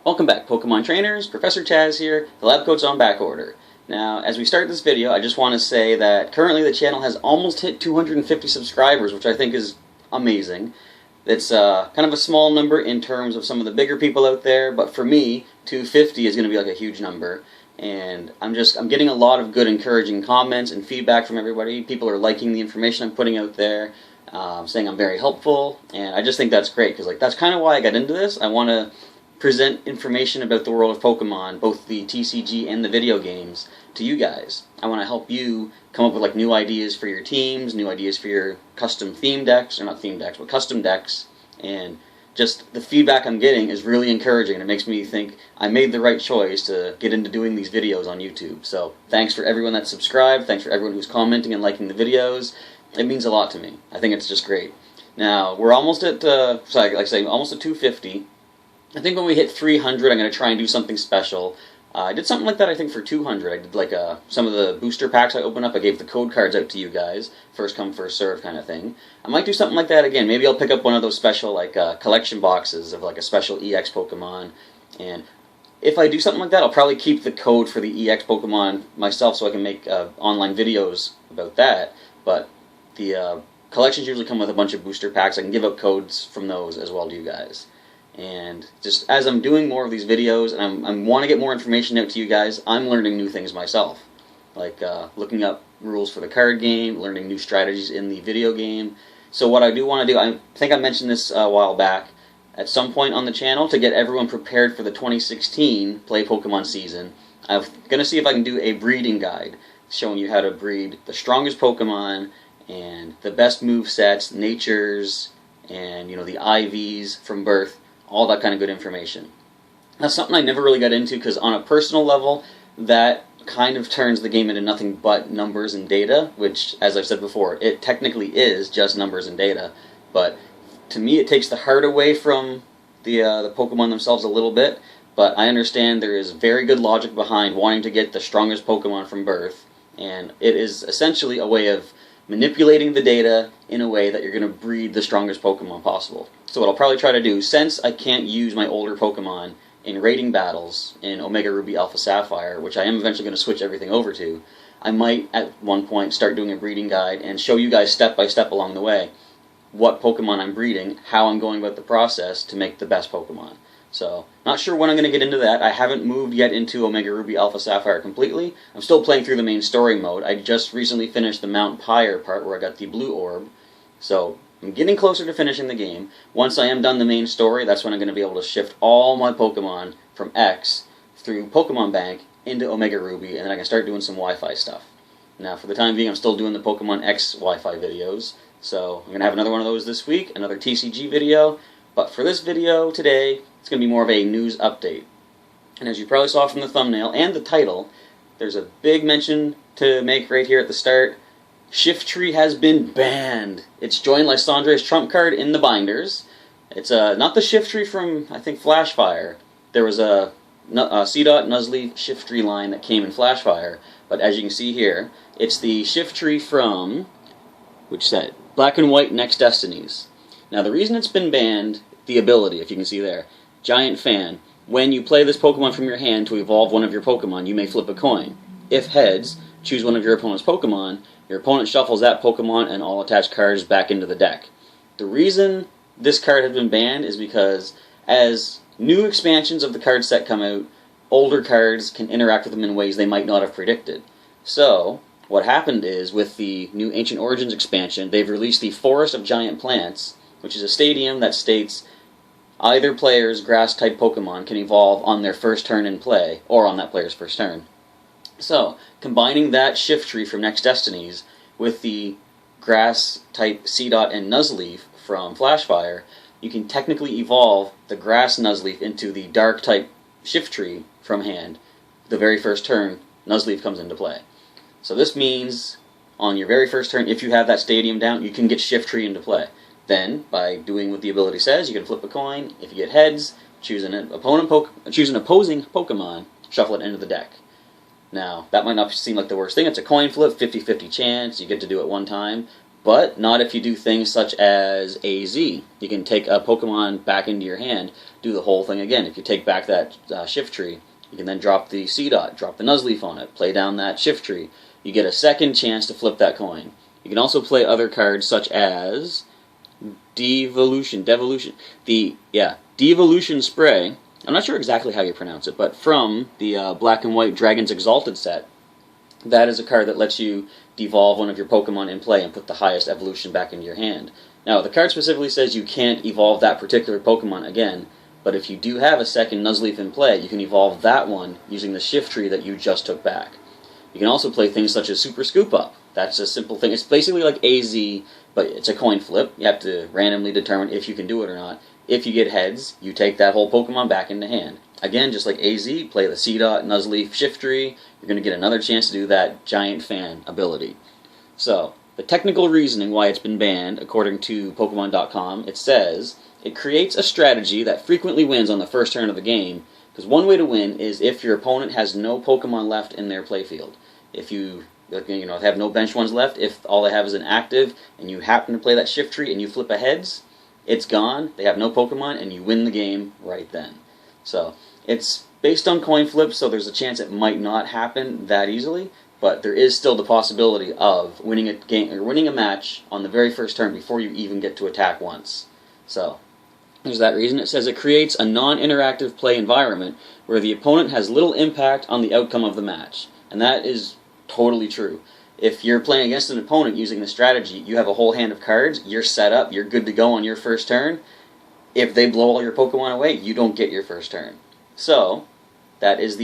Welcome back, Pokemon Trainers. Professor Chaz here. The lab coat's on back order. Now, as we start this video, I just want to say that currently the channel has almost hit 250 subscribers, which I think is amazing. It's kind of a small number in terms of some of the bigger people out there, but for me, 250 is going to be like a huge number. And I'm getting a lot of good encouraging comments and feedback from everybody. People are liking the information I'm putting out there, saying I'm very helpful, and I just think that's great, because that's kind of why I got into this. I want to present information about the world of Pokemon, both the TCG and the video games, to you guys. I want to help you come up with new ideas for your teams, new ideas for your custom theme decks, or not theme decks, but custom decks, and just the feedback I'm getting is really encouraging, and it makes me think I made the right choice to get into doing these videos on YouTube. So thanks for everyone that's subscribed, thanks for everyone who's commenting and liking the videos. It means a lot to me. I think it's just great. Now, we're almost at, almost at 250. I think when we hit 300, I'm going to try and do something special. I did something like that, I think, for 200. I did some of the booster packs I opened up. I gave the code cards out to you guys. First come, first serve kind of thing. I might do something like that again. Maybe I'll pick up one of those special collection boxes of a special EX Pokemon. And if I do something like that, I'll probably keep the code for the EX Pokemon myself so I can make online videos about that. But the collections usually come with a bunch of booster packs. I can give out codes from those as well to you guys. And just as I'm doing more of these videos and I want to get more information out to you guys, I'm learning new things myself. Looking up rules for the card game, learning new strategies in the video game. So what I do want to do, I think I mentioned this a while back, at some point on the channel, to get everyone prepared for the 2016 Play Pokemon season, I'm going to see if I can do a breeding guide showing you how to breed the strongest Pokemon and the best move sets, natures, and the IVs from birth. All that kind of good information. That's something I never really got into, because on a personal level, that kind of turns the game into nothing but numbers and data, which, as I've said before, it technically is just numbers and data. But to me, it takes the heart away from the Pokemon themselves a little bit. But I understand there is very good logic behind wanting to get the strongest Pokemon from birth, and it is essentially a way of manipulating the data in a way that you're going to breed the strongest Pokemon possible. So what I'll probably try to do, since I can't use my older Pokemon in rating battles in Omega Ruby Alpha Sapphire, which I am eventually going to switch everything over to, I might at one point start doing a breeding guide and show you guys step by step along the way what Pokemon I'm breeding, how I'm going about the process to make the best Pokemon. So, not sure when I'm going to get into that. I haven't moved yet into Omega Ruby Alpha Sapphire completely. I'm still playing through the main story mode. I just recently finished the Mount Pyre part where I got the blue orb. So, I'm getting closer to finishing the game. Once I am done the main story, that's when I'm going to be able to shift all my Pokemon from X through Pokemon Bank into Omega Ruby, and then I can start doing some Wi-Fi stuff. Now, for the time being, I'm still doing the Pokemon X Wi-Fi videos. So, I'm going to have another one of those this week, another TCG video. But for this video today, it's going to be more of a news update. And as you probably saw from the thumbnail and the title, there's a big mention to make right here at the start. Shiftry has been banned. It's joined Lysandre's trump card in the binders. It's not the Shiftry from, I think, Flashfire. There was a C-Dot Nuzleaf Shiftry line that came in Flashfire. But as you can see here, it's the Shiftry from, which set? Black and White Next Destinies. Now the reason it's been banned, the ability, if you can see there, Giant Fan. When you play this Pokemon from your hand to evolve one of your Pokemon, you may flip a coin. If heads, choose one of your opponent's Pokemon. Your opponent shuffles that Pokemon and all attached cards back into the deck. The reason this card has been banned is because as new expansions of the card set come out, older cards can interact with them in ways they might not have predicted. So, what happened is, with the new Ancient Origins expansion, they've released the Forest of Giant Plants, which is a stadium that states either player's grass-type Pokemon can evolve on their first turn in play, or on that player's first turn. So, combining that Shiftry from Next Destinies with the grass-type C-Dot and Nuzleaf from Flashfire, you can technically evolve the grass Nuzleaf into the Dark-type Shiftry from hand. The very first turn, Nuzleaf comes into play. So this means, on your very first turn, if you have that stadium down, you can get Shiftry into play. Then, by doing what the ability says, you can flip a coin. If you get heads, choose an opposing Pokemon, shuffle it into the deck. Now, that might not seem like the worst thing. It's a coin flip, 50-50 chance. You get to do it one time. But not if you do things such as AZ. You can take a Pokemon back into your hand, do the whole thing again. If you take back that Shiftry, you can then drop the Seedot, drop the Nuzleaf on it, play down that Shiftry. You get a second chance to flip that coin. You can also play other cards such as Devolution Spray. I'm not sure exactly how you pronounce it, but from the Black and White Dragon's Exalted set, that is a card that lets you devolve one of your Pokemon in play and put the highest evolution back into your hand. Now, the card specifically says you can't evolve that particular Pokemon again, but if you do have a second Nuzleaf in play, you can evolve that one using the Shiftry that you just took back. You can also play things such as Super Scoop Up. That's a simple thing. It's basically like AZ, but it's a coin flip. You have to randomly determine if you can do it or not. If you get heads, you take that whole Pokemon back into hand. Again, just like AZ, play the Seedot, Nuzleaf, Shiftry. You're going to get another chance to do that Giant Fan ability. So, the technical reasoning why it's been banned, according to Pokemon.com, it says it creates a strategy that frequently wins on the first turn of the game, because one way to win is if your opponent has no Pokemon left in their playfield. If you have no bench ones left, if all they have is an active, and you happen to play that Shiftry and you flip a heads, it's gone, they have no Pokemon, and you win the game right then. So, it's based on coin flips, so there's a chance it might not happen that easily, but there is still the possibility of winning a game or winning a match on the very first turn before you even get to attack once. So, there's that reason. It says it creates a non-interactive play environment where the opponent has little impact on the outcome of the match. And that is totally true. If you're playing against an opponent using the strategy, you have a whole hand of cards, you're set up, you're good to go on your first turn. If they blow all your Pokemon away, you don't get your first turn. So, that is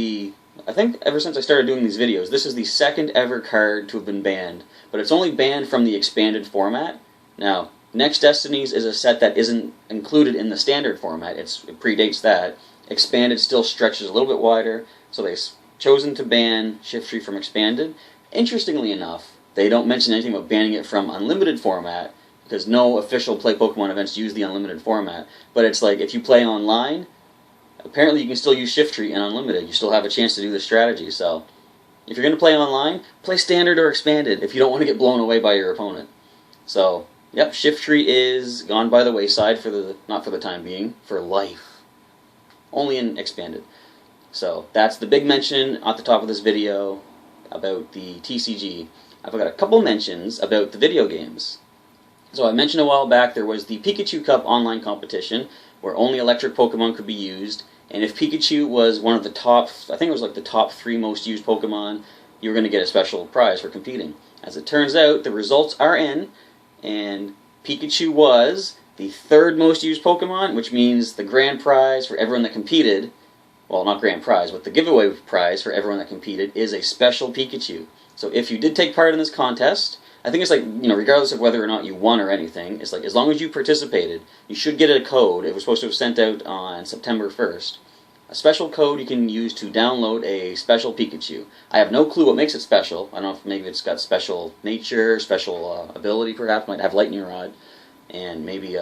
I think ever since I started doing these videos, this is the second ever card to have been banned, but it's only banned from the expanded format. Now, Next Destinies is a set that isn't included in the standard format. It predates that. Expanded still stretches a little bit wider, so they've chosen to ban Shiftry from Expanded. Interestingly enough, they don't mention anything about banning it from Unlimited format, because no official Play Pokemon events use the Unlimited format. But it's like, if you play online, apparently you can still use Shiftry in Unlimited. You still have a chance to do this strategy. So, if you're going to play online, play Standard or Expanded if you don't want to get blown away by your opponent. So, yep, Shiftry is gone by the wayside not for the time being, for life. Only in Expanded. So, that's the big mention at the top of this video about the TCG. I've got a couple mentions about the video games. So I mentioned a while back there was the Pikachu Cup Online competition where only electric Pokemon could be used, and if Pikachu was one of the top, I think it was like the top 3 most used Pokemon, you were going to get a special prize for competing. As it turns out, the results are in, and Pikachu was the 3rd most used Pokemon, which means the grand prize for everyone that competed, well, not grand prize, but the giveaway prize for everyone that competed is a special Pikachu. So if you did take part in this contest, I think it's like, regardless of whether or not you won or anything, it's like, as long as you participated, you should get a code. It was supposed to have sent out on September 1st. A special code you can use to download a special Pikachu. I have no clue what makes it special. I don't know if maybe it's got special nature, special ability perhaps, might have Lightning Rod, and maybe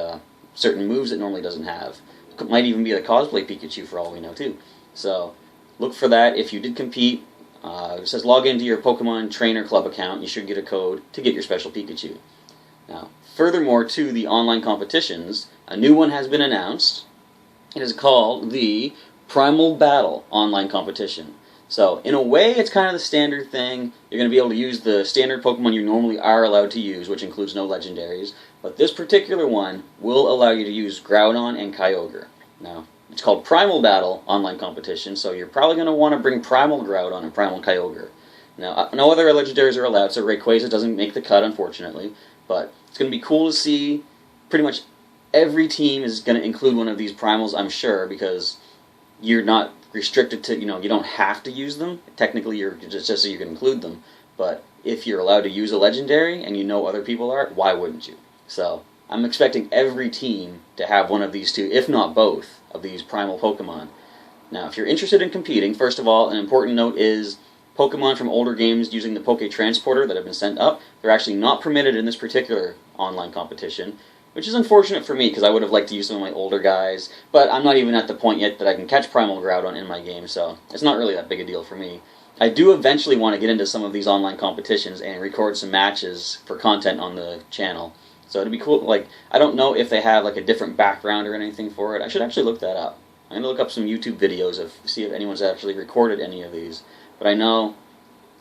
certain moves it normally doesn't have. It might even be the cosplay Pikachu for all we know too. So, look for that if you did compete. It says log into your Pokemon Trainer Club account. You should get a code to get your special Pikachu. Now, furthermore to the online competitions, a new one has been announced. It is called the Primal Battle online competition. So, in a way, it's kind of the standard thing. You're going to be able to use the standard Pokemon you normally are allowed to use, which includes no legendaries. But this particular one will allow you to use Groudon and Kyogre. Now, it's called Primal Battle Online Competition, so you're probably going to want to bring Primal Groudon and Primal Kyogre. Now, no other legendaries are allowed, so Rayquaza doesn't make the cut, unfortunately, but it's going to be cool to see. Pretty much every team is going to include one of these Primals, I'm sure, because you're not restricted to, you don't have to use them. Technically, you're just so you can include them, but if you're allowed to use a legendary and you know other people are, why wouldn't you? So, I'm expecting every team to have one of these two, if not both, of these primal Pokemon. Now, if you're interested in competing, first of all, an important note is Pokemon from older games using the Poké Transporter that have been sent up, they're actually not permitted in this particular online competition, which is unfortunate for me because I would have liked to use some of my older guys, but I'm not even at the point yet that I can catch Primal Groudon in my game, so it's not really that big a deal for me. I do eventually want to get into some of these online competitions and record some matches for content on the channel. So it'd be cool. Like, I don't know if they have like a different background or anything for it. I should actually look that up. I'm gonna look up some YouTube videos of see if anyone's actually recorded any of these. But I know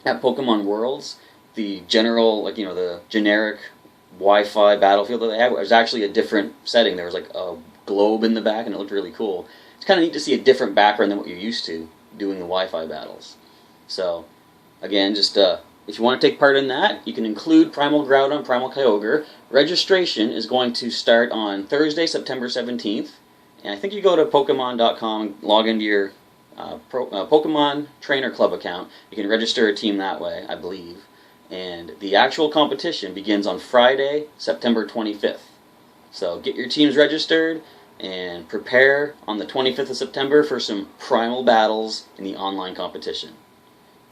at Pokemon Worlds, the general, like, you know, the generic Wi-Fi battlefield that they had was actually a different setting. There was like a globe in the back, and it looked really cool. It's kind of neat to see a different background than what you're used to doing the Wi-Fi battles. So, again, just if you want to take part in that, you can include Primal Groudon, Primal Kyogre. Registration is going to start on Thursday, September 17th. And I think you go to Pokemon.com, log into your Pokemon Trainer Club account. You can register a team that way, I believe. And the actual competition begins on Friday, September 25th. So get your teams registered and prepare on the 25th of September for some Primal Battles in the online competition.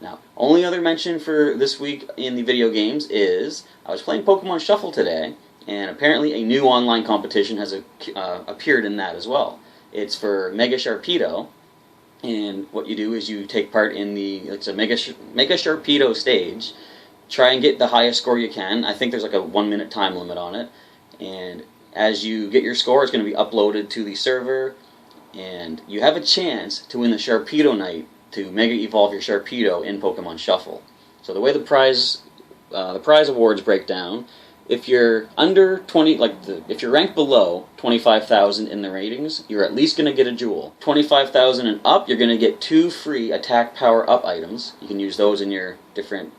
Now, only other mention for this week in the video games is I was playing Pokemon Shuffle today, and apparently a new online competition has appeared in that as well. It's for Mega Sharpedo, and what you do is you take part in it's a Mega Sharpedo stage. Try and get the highest score you can. I think there's like a 1-minute time limit on it, and as you get your score, it's going to be uploaded to the server, and you have a chance to win the Sharpedo Night to Mega Evolve your Sharpedo in Pokemon Shuffle. So the way the prize awards break down, if you're under 20, if you're ranked below 25,000 in the ratings, you're at least going to get a jewel. 25,000 and up, you're going to get 2 free attack power up items. You can use those in your different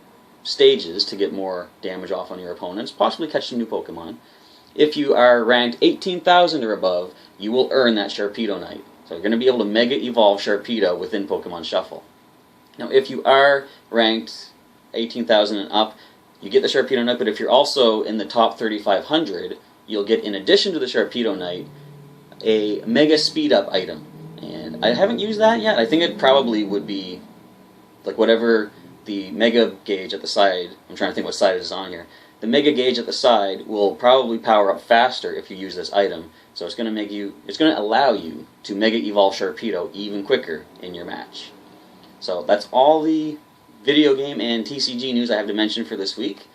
stages to get more damage off on your opponents, possibly catch some new Pokemon. If you are ranked 18,000 or above, you will earn that Sharpedo Night. So you're going to be able to Mega Evolve Sharpedo within Pokemon Shuffle. Now, if you are ranked 18,000 and up, you get the Sharpedo Night, but if you're also in the top 3,500, you'll get, in addition to the Sharpedo Night, a Mega Speed Up item. And I haven't used that yet. I think it probably would be like whatever the Mega gauge at the side, I'm trying to think what side it is on here. The Mega gauge at the side will probably power up faster if you use this item. So it's going to allow you to Mega Evolve Sharpedo even quicker in your match. So that's all the video game and TCG news I have to mention for this week.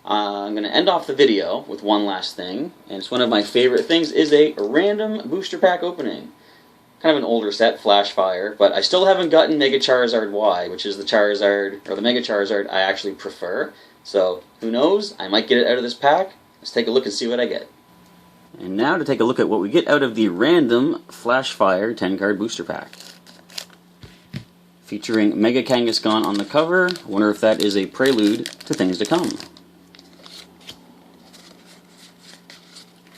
I'm going to end off the video with one last thing, and it's one of my favorite things, is a random booster pack opening. Kind of an older set, Flash Fire, but I still haven't gotten Mega Charizard Y, which is the Charizard, or the Mega Charizard I actually prefer. So, who knows? I might get it out of this pack. Let's take a look and see what I get. And now to take a look at what we get out of the random Flash Fire 10-card booster pack. Featuring Mega Kangaskhan on the cover. I wonder if that is a prelude to things to come.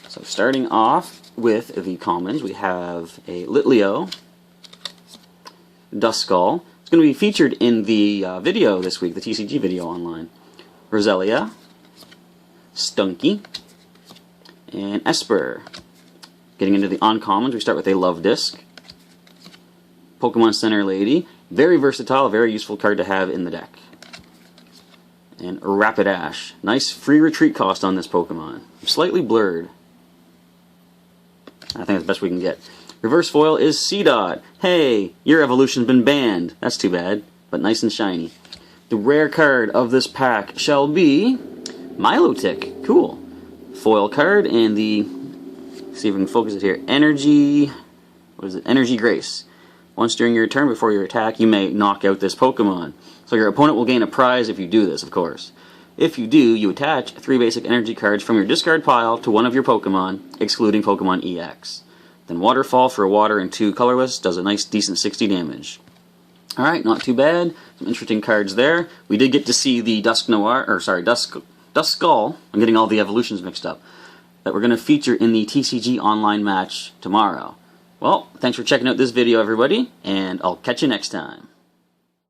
So starting off with the commons, we have a Litleo, Duskull. It's going to be featured in the video this week, the TCG video online. Roselia, Stunky, and Esper. Getting into the uncommons, we start with a Love Disc. Pokemon Center Lady, very versatile, very useful card to have in the deck. And Rapidash, nice free retreat cost on this Pokemon. Slightly blurred. I think that's the best we can get. Reverse foil is Seedot. Hey, your evolution's been banned. That's too bad, but nice and shiny. The rare card of this pack shall be Milotic. Cool. Foil card and the, see if we can focus it here, Energy Grace. Once during your turn before your attack, you may knock out this Pokemon. So your opponent will gain a prize if you do this, of course. If you do, you attach 3 basic energy cards from your discard pile to one of your Pokemon, excluding Pokemon EX. Then Waterfall for a water and 2 colorless does a nice decent 60 damage. Alright, not too bad. Some interesting cards there. We did get to see the Duskull, I'm getting all the evolutions mixed up, that we're going to feature in the TCG online match tomorrow. Well, thanks for checking out this video, everybody, and I'll catch you next time.